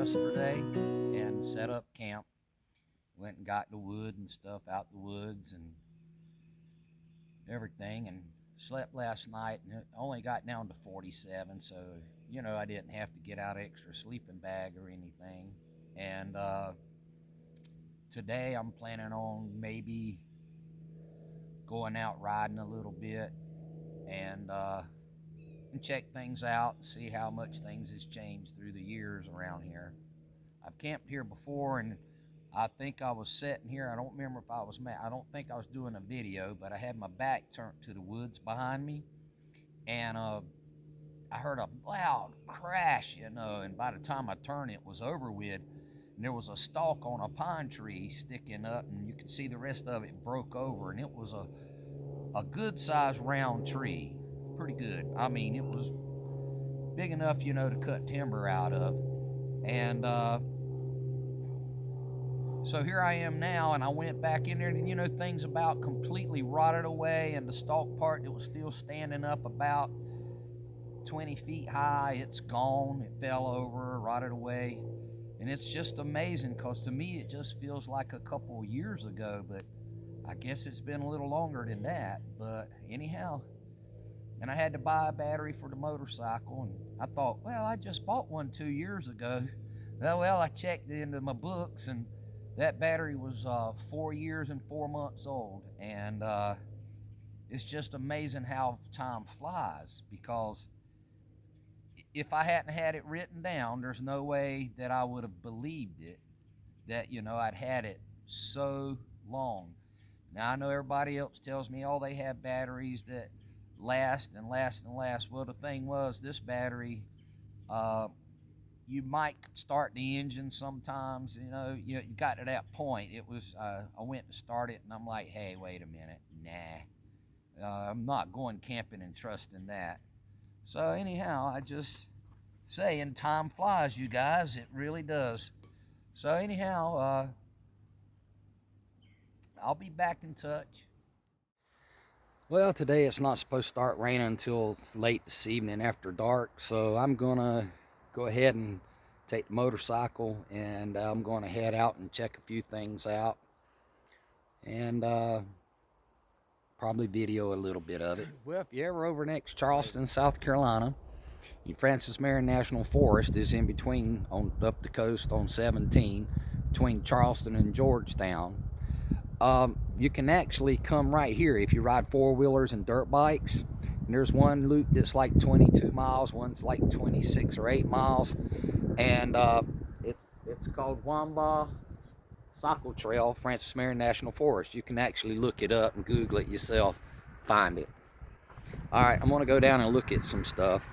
yesterday and set up camp. Went and got the wood and stuff out the woods and everything, and slept last night, and it only got down to 47, so I didn't have to get out extra sleeping bag or anything. And today I'm planning on maybe going out riding a little bit and check things out, see how much things has changed through the years around here. I've camped here before, and I think I was sitting here. I don't remember if I don't think I was doing a video, but I had my back turned to the woods behind me, and I heard a loud crash, and by the time I turned, it was over with. And there was a stalk on a pine tree sticking up, and you could see the rest of it broke over, and it was a good sized round tree. Pretty good. I mean, it was big enough, to cut timber out of. And so here I am now, and I went back in there, and things about completely rotted away, and the stalk part that was still standing up about 20 feet high, it's gone. It fell over, rotted away. And it's just amazing, because to me it just feels like a couple of years ago, but I guess it's been a little longer than that. But anyhow, and I had to buy a battery for the motorcycle, and I thought, well, I just bought one 2 years ago. Well, I checked into my books, and that battery was 4 years and 4 months old. And it's just amazing how time flies, because if I hadn't had it written down, there's no way that I would have believed it, that I'd had it so long. Now I know everybody else tells me, oh, they have batteries that last and last and last. Well, the thing was, this battery, you might start the engine sometimes. You got to that point. It was I went to start it, and I'm like, hey, wait a minute, nah, I'm not going camping and trusting that. So anyhow, I just saying, time flies, you guys. It really does. So anyhow, I'll be back in touch. Well, today it's not supposed to start raining until late this evening after dark, so I'm gonna go ahead and take the motorcycle, and I'm gonna head out and check a few things out, and probably video a little bit of it. Well, if you're ever over next Charleston, South Carolina, Francis Marion National Forest is in between, up the coast on 17, between Charleston and Georgetown. You can actually come right here if you ride four-wheelers and dirt bikes. And there's one loop that's like 22 miles, one's like 26 or 8 miles, and it's called Wambaw Cycle Trail, Francis Marion National Forest. You can actually look it up and Google it yourself, find it. All right, I'm gonna go down and look at some stuff.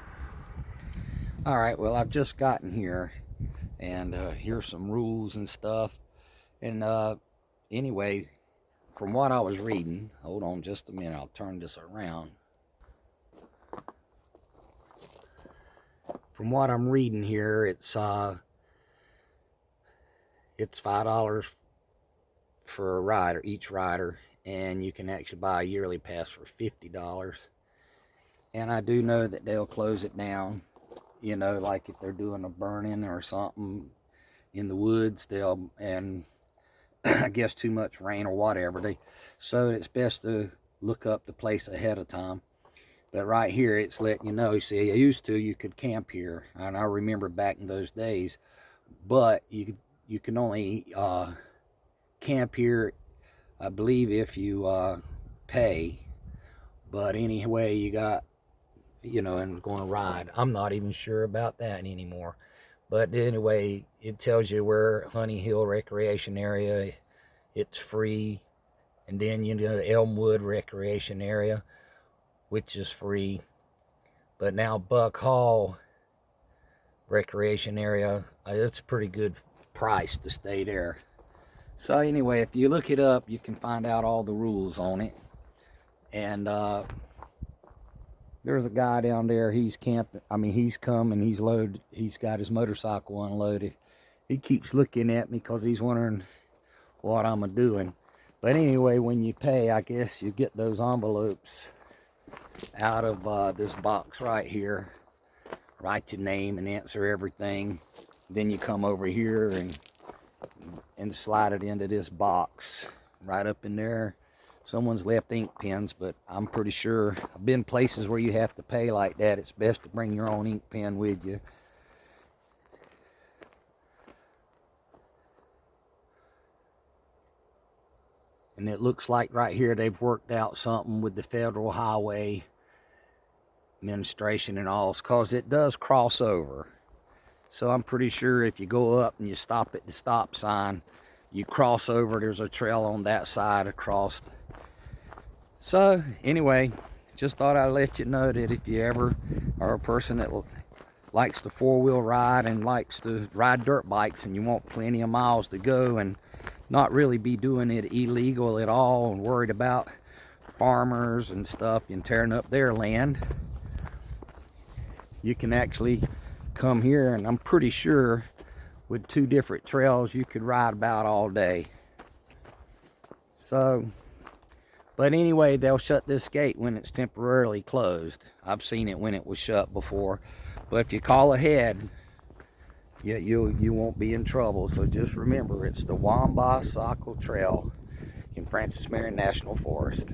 All right, well, I've just gotten here, and here's some rules and stuff. And anyway, from what I was reading, hold on just a minute, I'll turn this around. From what I'm reading here, it's $5 for a rider, each rider, and you can actually buy a yearly pass for $50. And I do know that they'll close it down, like if they're doing a burn-in or something in the woods, and I guess too much rain or whatever, so it's best to look up the place ahead of time. But right here, it's letting you know. See, you could camp here, and I remember back in those days, but you can only camp here, I believe, if you pay. But anyway, you got, and going to ride. I'm not even sure about that anymore. But anyway, it tells you where Honey Hill Recreation Area, it's free. And then, Elmwood Recreation Area, which is free. But now Buck Hall Recreation Area, it's a pretty good price to stay there. So anyway, if you look it up, you can find out all the rules on it. And there's a guy down there, he's camping. I mean, he's come and he's loaded. He's got his motorcycle unloaded. He keeps looking at me because he's wondering what I'm doing. But anyway, when you pay, I guess you get those envelopes out of this box right here. Write your name and answer everything. Then you come over here and slide it into this box right up in there. Someone's left ink pens, but I'm pretty sure I've been places where you have to pay like that. It's best to bring your own ink pen with you. And it looks like right here they've worked out something with the Federal Highway Administration and all, because it does cross over. So I'm pretty sure if you go up and you stop at the stop sign, you cross over, there's a trail on that side across. So anyway, just thought I'd let you know that if you ever are a person that likes to four-wheel ride and likes to ride dirt bikes, and you want plenty of miles to go and not really be doing it illegal at all and worried about farmers and stuff and tearing up their land, you can actually come here, and I'm pretty sure with 2 different trails you could ride about all day. So, but anyway, they'll shut this gate when it's temporarily closed. I've seen it when it was shut before, but if you call ahead, you won't be in trouble. So just remember, it's the Wambaw Trail in Francis Marion National Forest.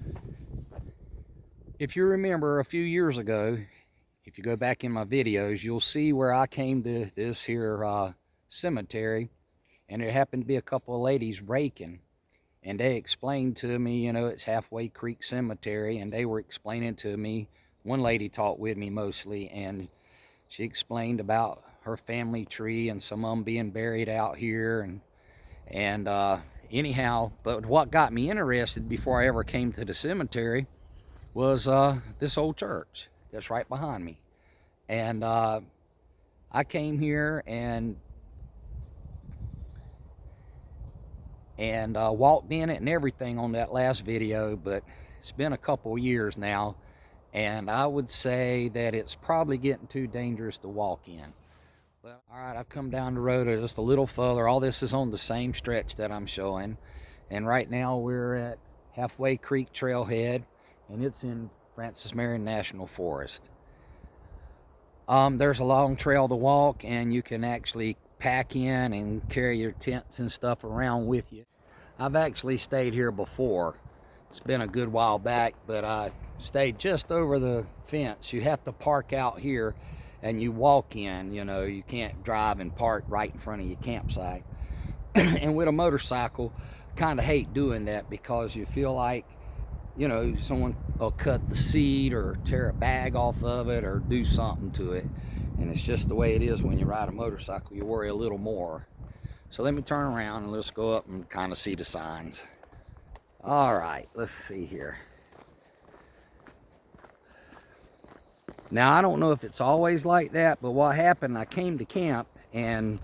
If you remember a few years ago, if you go back in my videos, you'll see where I came to this here cemetery, and there happened to be a couple of ladies raking, and they explained to me, you know, it's Halfway Creek Cemetery, and they were explaining to me, one lady talked with me mostly, and she explained about her family tree and some of them being buried out here, and anyhow, but what got me interested before I ever came to the cemetery was this old church that's right behind me. And I came here and walked in it and everything on that last video, but it's been a couple years now, and I would say that it's probably getting too dangerous to walk in. But all right, I've come down the road just a little further. All this is on the same stretch that I'm showing, and right now we're at Halfway Creek Trailhead, and it's in Francis Marion National Forest. There's a long trail to walk, and you can actually pack in and carry your tents and stuff around with you. I've actually stayed here before. It's been a good while back, but I stayed just over the fence. You have to park out here and you walk in, you know, you can't drive and park right in front of your campsite. And with a motorcycle, kind of hate doing that, because you feel like, you know, someone will cut the seat or tear a bag off of it or do something to it. And it's just the way it is when you ride a motorcycle. You worry a little more. So let me turn around and let's go up and kind of see the signs. All right, let's see here. Now, I don't know if it's always like that, but what happened, I came to camp and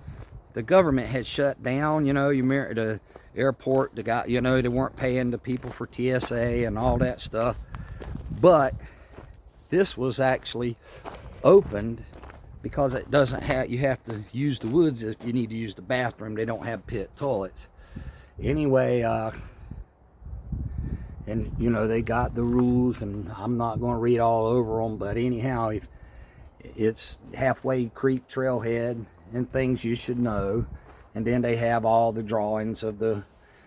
the government had shut down, you know, the airport, the guy, you know, they weren't paying the people for TSA and all that stuff. But this was actually opened because it doesn't have, you have to use the woods if you need to use the bathroom. They don't have pit toilets. Anyway, and you know, they got the rules, and I'm not going to read all over them, but anyhow, if it's Halfway Creek Trailhead and things you should know, and then they have all the drawings of the,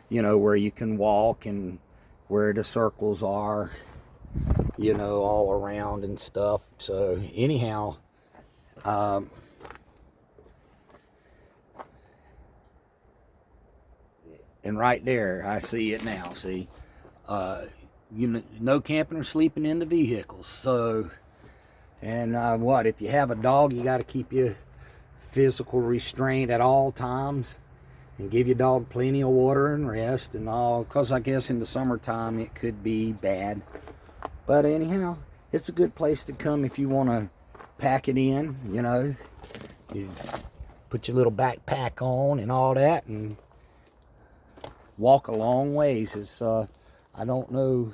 you know, where you can walk and where the circles are, you know, all around and stuff. So anyhow, and right there, I see it now, see, you know, no camping or sleeping in the vehicles. So, and what, if you have a dog, you got to keep your physical restraint at all times and give your dog plenty of water and rest and all, because I guess in the summertime it could be bad. But anyhow, it's a good place to come if you want to pack it in, you know. You put your little backpack on and all that and walk a long ways. It's I don't know,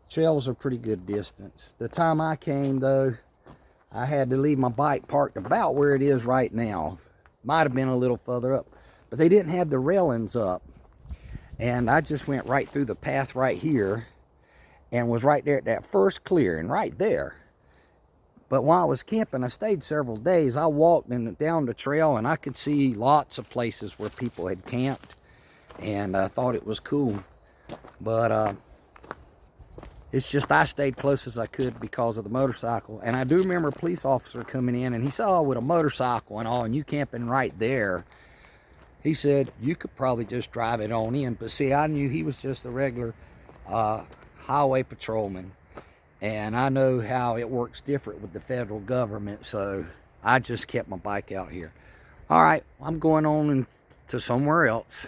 trails are pretty good distance. The time I came though, I had to leave my bike parked about where it is right now. Might have been a little further up, but they didn't have the railings up. And I just went right through the path right here and was right there at that first clearing right there. But while I was camping, I stayed several days. I walked down the trail, and I could see lots of places where people had camped, and I thought it was cool. But it's just I stayed close as I could because of the motorcycle. And I do remember a police officer coming in, and he said, "Oh, with a motorcycle and all, and you camping right there." He said, "You could probably just drive it on in." But see, I knew he was just a regular highway patrolman. And I know how it works different with the federal government, so I just kept my bike out here. All right, I'm going on to somewhere else.